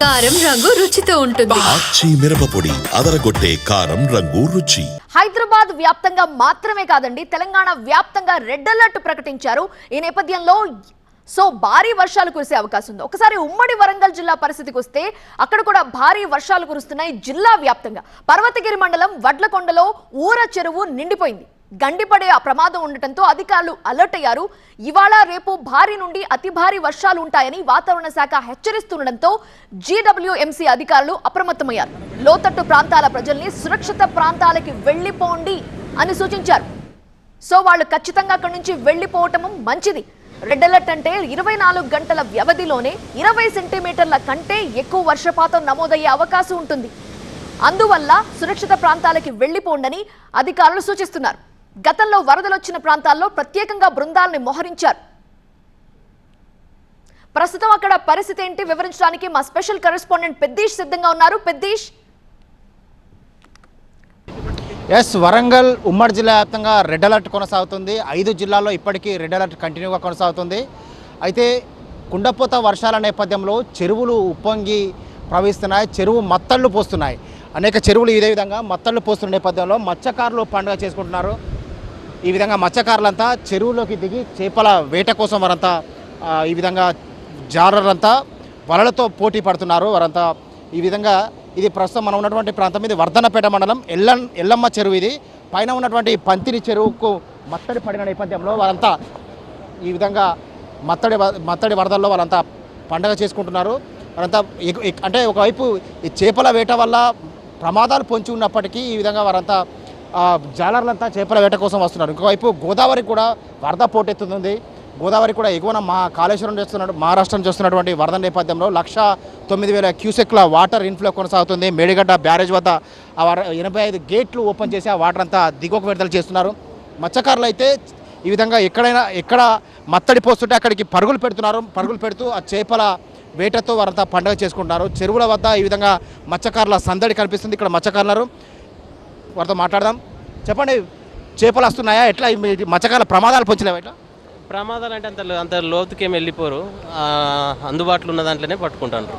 కారం రంగు రుచితో ఉంటుంది. ఆచి మిరపపొడి అదరగొట్టే కారం రంగు రుచి. హైదరాబాద్ వ్యాప్తంగా మాత్రమే కాదండి, తెలంగాణ వ్యాప్తంగా రెడ్ అలర్ట్ ప్రకటించారు. ఈ నేపథ్యంలో భారీ వర్షాలు కురిసే అవకాశం ఉంది. ఒకసారి ఉమ్మడి వరంగల్ జిల్లా పరిస్థితికి వస్తే అక్కడ కూడా భారీ వర్షాలు కురుస్తున్నాయి. జిల్లా వ్యాప్తంగా పర్వతగిరి మండలం వడ్లకొండలో ఊర చెరువు నిండిపోయింది. గండిపడే ప్రమాదం ఉండటంతో అధికారులు అలర్ట్ అయ్యారు. ఇవాళ రేపు భారీ నుండి అతి భారీ వర్షాలు ఉంటాయని వాతావరణ శాఖ హెచ్చరిస్తుండటంతో జీడబ్ల్యూఎంసీ అధికారులు అప్రమత్తమయ్యారు. లోతట్టు ప్రాంతాల ప్రజల్ని సురక్షిత ప్రాంతాలకి వెళ్లిపోండి అని సూచించారు. వాళ్ళు ఖచ్చితంగా అక్కడి నుంచి వెళ్లిపోవటం మంచిది. రెడ్ అలర్ట్ అంటే 24 గంటల వ్యవధిలోనే 20 సెంటీమీటర్ల కంటే ఎక్కువ వర్షపాతం నమోదయ్యే అవకాశం ఉంటుంది. అందువల్ల సురక్షిత ప్రాంతాలకి వెళ్లిపోండని అధికారులు సూచిస్తున్నారు. గతంలో వరదలొచ్చిన ప్రాంతాల్లో ప్రత్యేకంగా బృందాలను మోహరించారు. ప్రస్తుతం అక్కడ పరిస్థితి ఏంటి వివరించడానికి మా స్పెషల్ కరెస్పాండెంట్ పెద్దీష్ సిద్ధంగా ఉన్నారు. పెద్దీష్, వరంగల్ ఉమ్మడి జిల్లా వ్యాప్తంగా రెడ్ అలర్ట్ కొనసాగుతుంది. 5 జిల్లాల్లో ఇప్పటికీ రెడ్ అలర్ట్ కంటిన్యూగా కొనసాగుతుంది. అయితే కుండపోత వర్షాల నేపథ్యంలో చెరువులు ఉప్పొంగి ప్రవహిస్తున్నాయి, చెరువు మత్తళ్ళు పోస్తున్నాయి. అనేక చెరువులు ఇదే విధంగా మత్తళ్ళు పోస్తున్న నేపథ్యంలో మత్స్యకారులు పండుగ చేసుకుంటున్నారు. ఈ విధంగా మత్స్యకారులంతా చెరువులోకి దిగి చేపల వేట కోసం వారంతా ఈ విధంగా జాలర్లంతా వలలతో పోటీ పడుతున్నారు. వారంతా ఈ విధంగా ఇది ప్రస్తుతం మనం ఉన్నటువంటి ప్రాంతం ఇది వర్ధన్నపేట మండలం ఎల్లమ్మ చెరువు. ఇది పైన ఉన్నటువంటి పంతిని చెరువుకు మత్తడి పడిన నేపథ్యంలో వారంతా ఈ విధంగా మత్తడి వరదల్లో వాళ్ళంతా పండుగ చేసుకుంటున్నారు. వారంతా అంటే ఒకవైపు ఈ చేపల వేట వల్ల ప్రమాదాలు పొంచి ఉన్నప్పటికీ ఈ విధంగా వారంతా జాలర్లంతా చేపల వేట కోసం వస్తున్నారు. ఇంకోవైపు గోదావరి కూడా వరద పోటెత్తుతుంది. గోదావరి కూడా ఎగువన కాళేశ్వరం మహారాష్ట్రం చేస్తున్నటువంటి వరద నేపథ్యంలో 1,09,000 క్యూసెక్ల వాటర్ ఇన్ఫ్లో కొనసాగుతుంది. మేడిగడ్డ బ్యారేజ్ వద్ద 85 గేట్లు ఓపెన్ చేసి ఆ వాటర్ అంతా దిగువకు విడుదల చేస్తున్నారు. మత్స్యకారులు అయితే ఈ విధంగా ఎక్కడ మత్తడి పోస్తుంటే అక్కడికి పరుగులు పెడుతూ ఆ చేపల వేటతో వారంతా పండుగ చేసుకుంటున్నారు. చెరువుల వద్ద ఈ విధంగా మత్స్యకారుల సందడి కనిపిస్తుంది. ఇక్కడ మత్స్యకారులు వారితో మాట్లాడదాం. చెప్పండి, చేపలు వస్తున్నాయా? ఎట్లా మత్స్యకారుల ప్రమాదాలు పొంచలేవా? ఎట్లా ప్రమాదాలు అంటే అంత లోతుకేమి వెళ్ళిపోరు, అందుబాటులో ఉన్న దాంట్లోనే పట్టుకుంటారు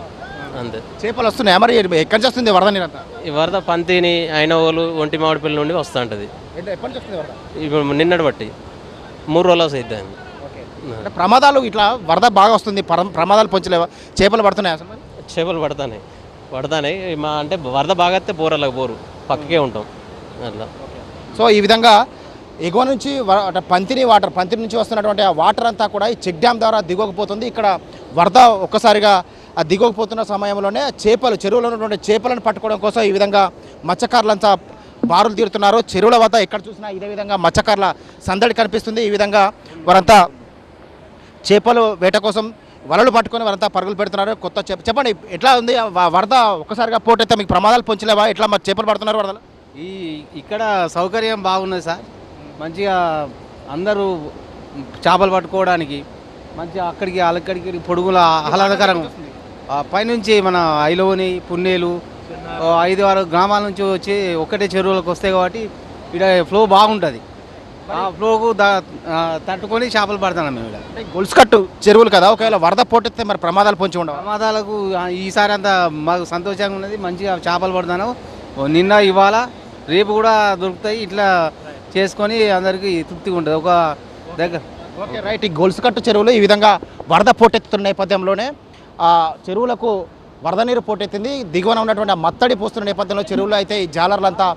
అంతే. చేపలు వస్తున్నాయా? మరి ఎక్కడి నుంచి వస్తుంది వరద నీరంతా? ఈ వరద పంతిని అయినవోలు ఒంటి మామిడిపల్లి నుండి వస్తూ ఉంటుంది. ఎప్పటి నుంచి వస్తుంది వరద? ఇప్పుడు నిన్నటి బట్టి 3 రోజులు అవుతుంది. ప్రమాదాలు ఇట్లా వరద బాగా వస్తుంది, ప్రమాదాలు పొంచలేవా? చేపలు పడుతున్నాయి? అసలు చేపలు పడతాయి అంటే వరద బాగా వస్తే బోరలకు పోరు, పక్కకే ఉంటాం అట్లా. సో ఈ విధంగా ఎగువ నుంచి పంతి నుంచి వస్తున్నటువంటి ఆ వాటర్ అంతా కూడా ఈ చెక్ డ్యామ్ ద్వారా దిగకపోతుంది. ఇక్కడ వరద ఒక్కసారిగా ఆ దిగకపోతున్న సమయంలోనే చెరువులో ఉన్నటువంటి చేపలను పట్టుకోవడం కోసం ఈ విధంగా మత్స్యకారులంతా బారులు తీరుతున్నారు. చెరువుల వద్ద ఎక్కడ చూసినా ఇదే విధంగా మత్స్యకారుల సందడి కనిపిస్తుంది. ఈ విధంగా వారంతా చేపలు వేట కోసం వలలు పట్టుకొని వారంతా పరుగులు పెడుతున్నారు. చెప్పండి, ఎట్లా ఉంది వరద ఒక్కసారిగా పోటైతే మీకు ప్రమాదాలు పొంచలేవా? ఎట్లా మరి చేపలు పడుతున్నారు వరదలు? ఇక్కడ సౌకర్యం బాగున్నది సార్. మంచిగా అందరూ చేపలు పట్టుకోవడానికి మంచిగా అక్కడికి పొడుగుల ఆహ్లాదకరంగా పైనుంచి మన ఐలోని పున్నేలు 5-6 గ్రామాల నుంచి వచ్చి ఒక్కటే చెరువులకు వస్తాయి కాబట్టి ఇక్కడ ఫ్లో బాగుంటుంది. ఆ ఫ్లోకు తట్టుకొని చేపలు పడతాను మేము. ఇక్కడ గొలుసుకట్టు చెరువులు కదా, ఒకవేళ వరద పోటెత్తే మరి ప్రమాదాలు పొంచి ఉండవు? ప్రమాదాలకు ఈసారి అంతా మాకు సంతోషంగా ఉన్నది. మంచిగా చేపలు పడతాను. నిన్న ఇవాళ రేపు కూడా దొరుకుతాయి. ఇట్లా చేసుకొని అందరికీ తృప్తిగా ఉంటుంది ఒక దగ్గర. Okay, right. ఈ గొలుసుకట్టు చెరువులు ఈ విధంగా వరద పోటెత్తుతున్న నేపథ్యంలోనే ఆ చెరువులకు వరద నీరు పోటెత్తింది. దిగువన ఉన్నటువంటి మత్తడి పోస్తున్న నేపథ్యంలో చెరువులు అయితే ఈ జాలర్లంతా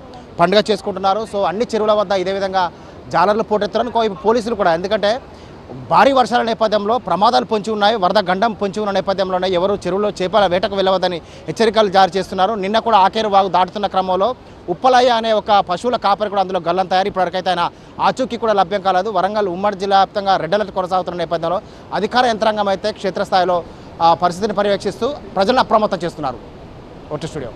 పండుగ చేసుకుంటున్నారు. సో అన్ని చెరువుల వద్ద ఇదే విధంగా జాలర్లు పోటెత్తారని పోలీసులు కూడా, ఎందుకంటే భారీ వర్షాల నేపథ్యంలో ప్రమాదాలు పొంచి ఉన్నాయి, వరద గండం పొంచి ఉన్న నేపథ్యంలోనే ఎవరు చెరువులో చేపల వేటకు వెళ్ళవద్దని హెచ్చరికలు జారీ చేస్తున్నారు. నిన్న కూడా ఆకేరు వాగు దాటుతున్న క్రమంలో ఉప్పలయ్య అనే ఒక పశువుల కాపరి కూడా అందులో గల్లం తయారు. ఇప్పటికైతే ఆయన ఆచూకీ కూడా లభ్యం కాలేదు. వరంగల్ ఉమ్మడి జిల్లా వ్యాప్తంగా రెడ్ అలర్ట్ కొనసాగుతున్న నేపథ్యంలో అధికార యంత్రాంగం అయితే క్షేత్రస్థాయిలో పరిస్థితిని పర్యవేక్షిస్తూ ప్రజలను అప్రమత్తం చేస్తున్నారు. OT studio.